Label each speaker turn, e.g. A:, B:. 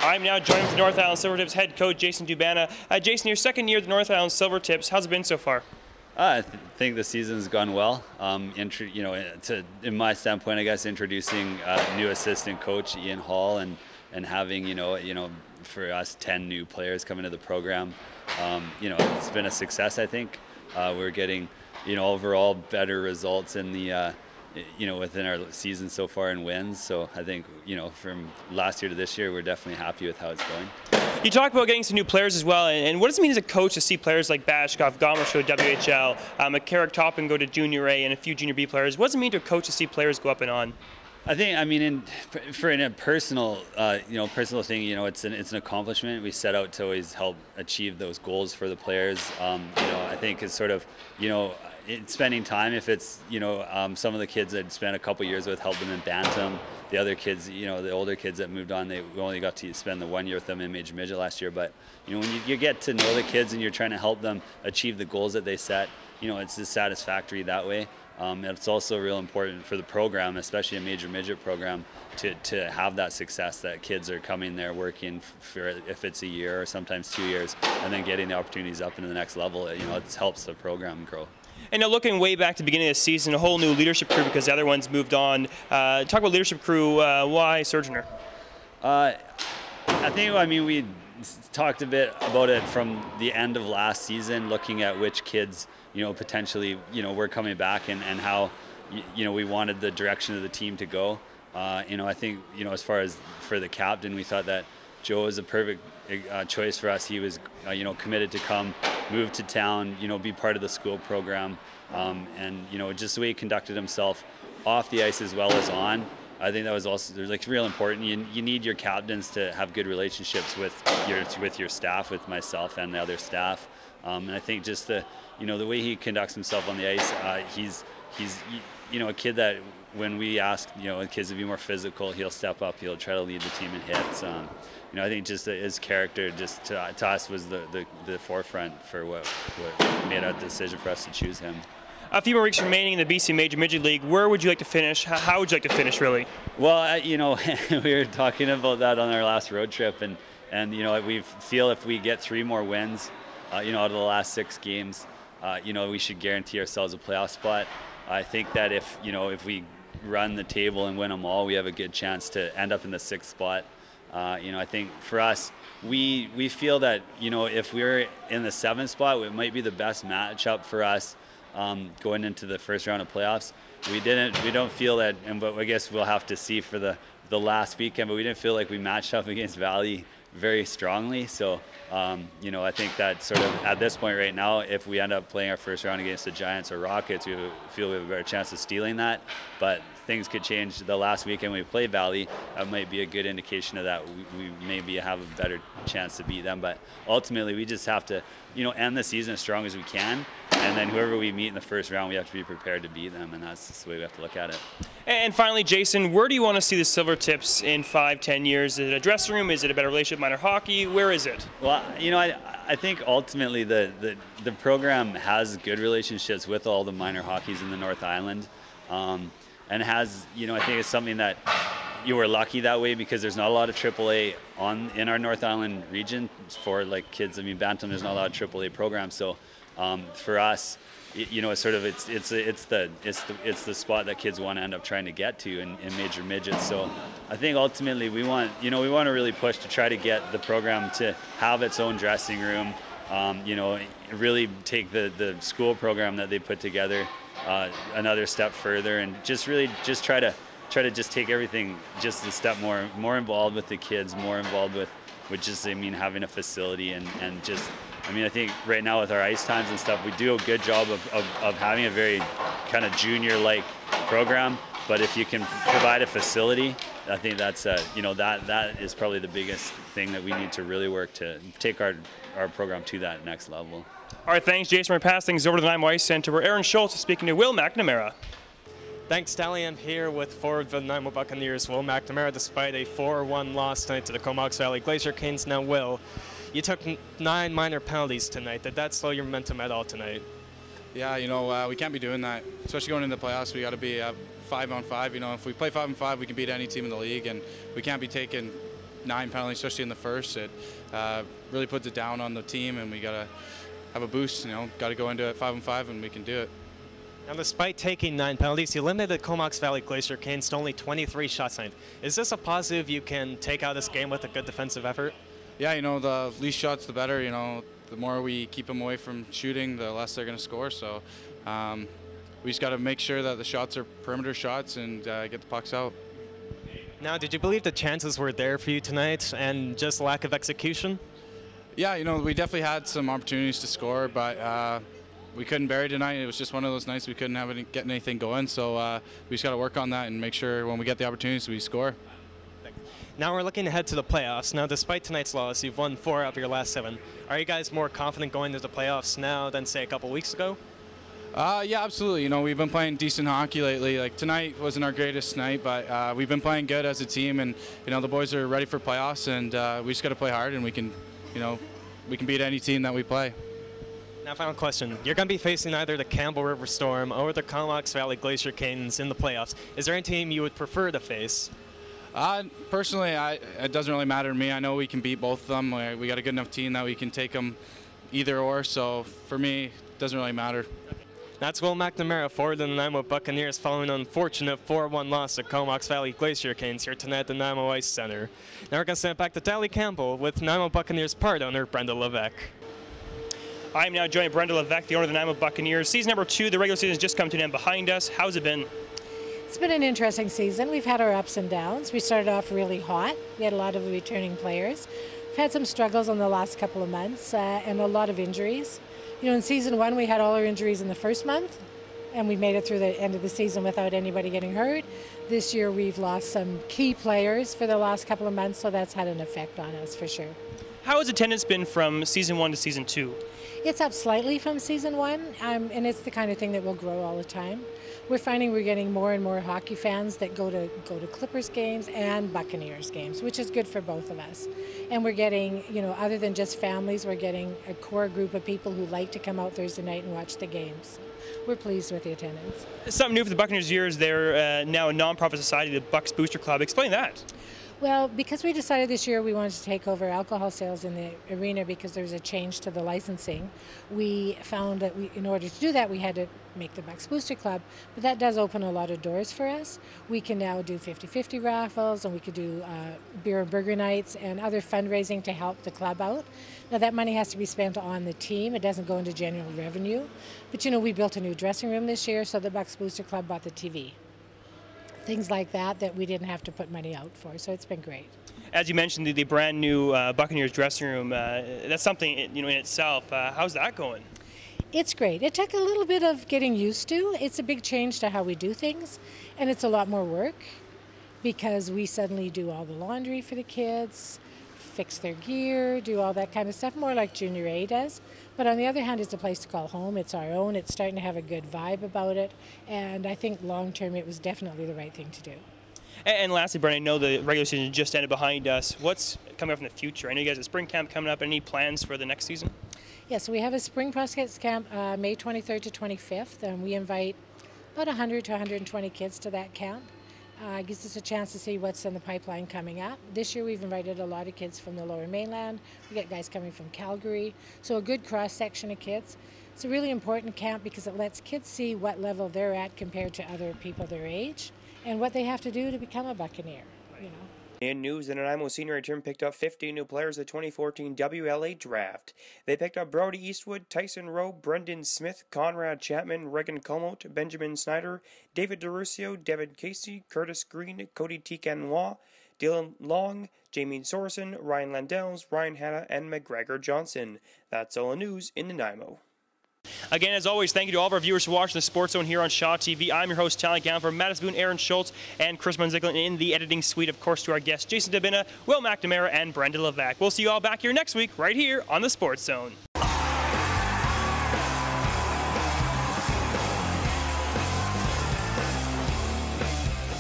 A: I'm now joined with the North Island Silvertips head coach, Jason Dubyna. Jason, your second year at the North Island Silvertips. How's it been so far?
B: I think the season's gone well. In my standpoint, I guess introducing new assistant coach Ian Hall and having for us 10 new players coming to the program, it's been a success. I think we're getting overall better results in the within our season so far in wins. So I think from last year to this year, we're definitely happy with how it's going.
A: You talked about getting some new players as well, and what does it mean as a coach to see players like Bashkov, Gomer go to WHL, McCarrick Toppin go to Junior A, and a few Junior B players? What does it mean to a coach to see players go up and on?
B: I think, in a personal, personal thing, it's an accomplishment. We set out to always help achieve those goals for the players. I think it's sort of, spending time. If it's, some of the kids I'd spent a couple years with, helped them in Bantam. The other kids, the older kids that moved on, we only got to spend the 1 year with them in Major Midget last year. But, when you get to know the kids and you're trying to help them achieve the goals that they set, it's just satisfactory that way. It's also real important for the program, especially a Major Midget program, to have that success that kids are coming there working for, if it's a year or sometimes 2 years, and then getting the opportunities up into the next level. It helps the program grow.
A: And now looking way back to the beginning of the season, a whole new leadership crew because the other ones moved on. Talk about leadership crew. Why Surgeoner?
B: I think, we talked a bit about it from the end of last season, looking at which kids, potentially, were coming back and how, we wanted the direction of the team to go. I think, as far as for the captain, we thought that Joe was a perfect choice for us. He was, committed to come, move to town, be part of the school program, and just the way he conducted himself off the ice as well as on. I think that was also real important. You need your captains to have good relationships with your staff, with myself and the other staff. And I think just the way he conducts himself on the ice, he's a kid that when we ask kids to be more physical, he'll step up. He'll try to lead the team in hits. I think just his character, just to us, was the forefront for what made a decision for us to choose him.
A: A few more weeks remaining in the BC Major Midget League. Where would you like to finish? How would you like to finish, really?
B: Well, we were talking about that on our last road trip, and we feel if we get 3 more wins, out of the last 6 games, we should guarantee ourselves a playoff spot. I think that if we run the table and win them all, we have a good chance to end up in the 6th spot. I think for us, we feel that if we're in the 7th spot, it might be the best matchup for us going into the first round of playoffs. We don't feel that, but I guess we'll have to see for the last weekend. But we didn't feel like we matched up against Valley very strongly. So I think that sort of at this point right now, if we end up playing our first round against the Giants or Rockets, we feel we have a better chance of stealing that. But things could change the last weekend we play Valley. That might be a good indication of that. We maybe have a better chance to beat them. But ultimately, we just have to end the season as strong as we can. And then whoever we meet in the first round, we have to be prepared to beat them, and that's just the way we have to look at it.
A: And finally, Jason, where do you want to see the Silvertips in 5-10 years? Is it a dressing room? Is it a better relationship with minor hockey? Where is it?
B: Well, I think ultimately the program has good relationships with all the minor hockeys in the North Island, and has, I think it's something that you were lucky that way because there's not a lot of AAA in our North Island region for kids. Bantam, there's not a lot of AAA programs, so. For us, it's sort of it's the spot that kids want to end up trying to get to in Major Midgets. So I think ultimately we want to really push to try to get the program to have its own dressing room. Really take the school program that they put together another step further, and just try to take everything just a step more involved with the kids, more involved with just having a facility and just. I think right now with our ice times and stuff, we do a good job of having a very kind of junior-like program. But if you can provide a facility, I think that's that is probably the biggest thing that we need to really work to take our program to that next level.
A: All right, thanks, Jason. We're passing things over to the Nanaimo Ice Center where Aaron Schultz is speaking to Will McNamara.
C: Thanks, Tally. I'm here with forward for the Nanaimo Buccaneers, Will McNamara, despite a 4-1 loss tonight to the Comox Valley Glacier Kings. Now, Will, you took 9 minor penalties tonight. Did that slow your momentum at all tonight?
D: Yeah, we can't be doing that, especially going into the playoffs. We got to be 5-on-5. If we play 5-on-5, we can beat any team in the league, and we can't be taking 9 penalties, especially in the first. It really puts it down on the team, and we got to have a boost. Got to go into it 5-5, and we can do it.
C: Now, despite taking 9 penalties, you limited Comox Valley Glacier Canes to only 23 shots on. Is this a positive you can take out this game with a good defensive effort?
D: Yeah, the least shots, the better. The more we keep them away from shooting, the less they're going to score. So we just got to make sure that the shots are perimeter shots and get the pucks out.
C: Now, did you believe the chances were there for you tonight and just lack of execution?
D: Yeah, we definitely had some opportunities to score, but we couldn't bury tonight. It was just one of those nights we couldn't get anything going. So we just got to work on that and make sure when we get the opportunities we score.
C: Now we're looking ahead to the playoffs. Now, despite tonight's loss, you've won 4 out of your last 7. Are you guys more confident going to the playoffs now than, say, a couple weeks ago?
D: Yeah, absolutely. We've been playing decent hockey lately. Like, tonight wasn't our greatest night, but we've been playing good as a team, and the boys are ready for playoffs, and we just got to play hard, and we can beat any team that we play.
C: Now, final question. You're going to be facing either the Campbell River Storm or the Comox Valley Glacier Canes in the playoffs. Is there any team you would prefer to face?
D: Personally, it doesn't really matter to me. I know we can beat both of them. We got a good enough team that we can take them either or. So for me, it doesn't really matter.
C: That's Will McNamara for the Nanaimo Buccaneers following an unfortunate 4-1 loss to Comox Valley Glacier Canes here tonight at the Nanaimo Ice Center. Now we're going to send it back to Tally Campbell with Nanaimo Buccaneers part owner Brenda Levesque.
A: I am now joined by Brenda Levesque, the owner of the Nanaimo Buccaneers. Season number 2, the regular season has just come to an end behind us. How's it been?
E: It's been an interesting season. We've had our ups and downs. We started off really hot. We had a lot of returning players. We've had some struggles in the last couple of months and a lot of injuries. In season 1, we had all our injuries in the first month, and we made it through the end of the season without anybody getting hurt. This year, we've lost some key players for the last couple of months, so that's had an effect on us for sure.
A: How has attendance been from season 1 to season 2?
E: It's up slightly from season 1, and it's the kind of thing that will grow all the time. We're finding we're getting more and more hockey fans that go to Clippers games and Buccaneers games, which is good for both of us. And we're getting, other than just families, we're getting a core group of people who like to come out Thursday night and watch the games. We're pleased with the attendance.
A: Something new for the Buccaneers years, they're now a non-profit society, the Bucks Booster Club. Explain that.
E: Well, because we decided this year we wanted to take over alcohol sales in the arena because there was a change to the licensing, we found that in order to do that, we had to make the Bucks Booster Club. But that does open a lot of doors for us. We can now do 50-50 raffles, and we could do beer and burger nights and other fundraising to help the club out. Now, that money has to be spent on the team. It doesn't go into general revenue. But, we built a new dressing room this year, so the Bucks Booster Club bought the TV. Things like that we didn't have to put money out for, so it's been great.
A: As you mentioned, the brand new Buccaneers dressing room, that's something in itself. How's that going?
E: It's great. It took a little bit of getting used to. It's a big change to how we do things, and it's a lot more work because we suddenly do all the laundry for the kids, fix their gear, do all that kind of stuff, more like Junior A does. But on the other hand, it's a place to call home. It's our own. It's starting to have a good vibe about it. And I think long term, it was definitely the right thing to do.
A: And lastly, Brenda, I know the regular season just ended behind us. What's coming up in the future? I know you guys have a spring camp coming up. Any plans for the next season?
E: Yes, we have a spring prospects camp May 23rd to 25th. And we invite about 100 to 120 kids to that camp. Gives us a chance to see what's in the pipeline coming up. This year we've invited a lot of kids from the Lower Mainland. We get guys coming from Calgary, so a good cross-section of kids. It's a really important camp because it lets kids see what level they're at compared to other people their age and what they have to do to become a Buccaneer.
A: In news, the Nanaimo senior return picked up 15 new players at the 2014 WLA draft. They picked up Brody Eastwood, Tyson Rowe, Brendan Smith, Conrad Chapman, Regan Comote, Benjamin Snyder, David DeRusio, David Casey, Curtis Green, Cody Tikanois, Dylan Long, Jamie Sorensen, Ryan Landells, Ryan Hanna, and McGregor Johnson. That's all the news in Nanaimo. Again, as always, thank you to all of our viewers for watching the Sports Zone here on Shaw TV. I'm your host, Tally Campbell, Mattis Boone, Aaron Schultz, and Chris Munzicklin in the editing suite, of course, to our guests, Jason Dubyna, Will McNamara, and Brenda Levesque. We'll see you all back here next week, right here on the Sports Zone.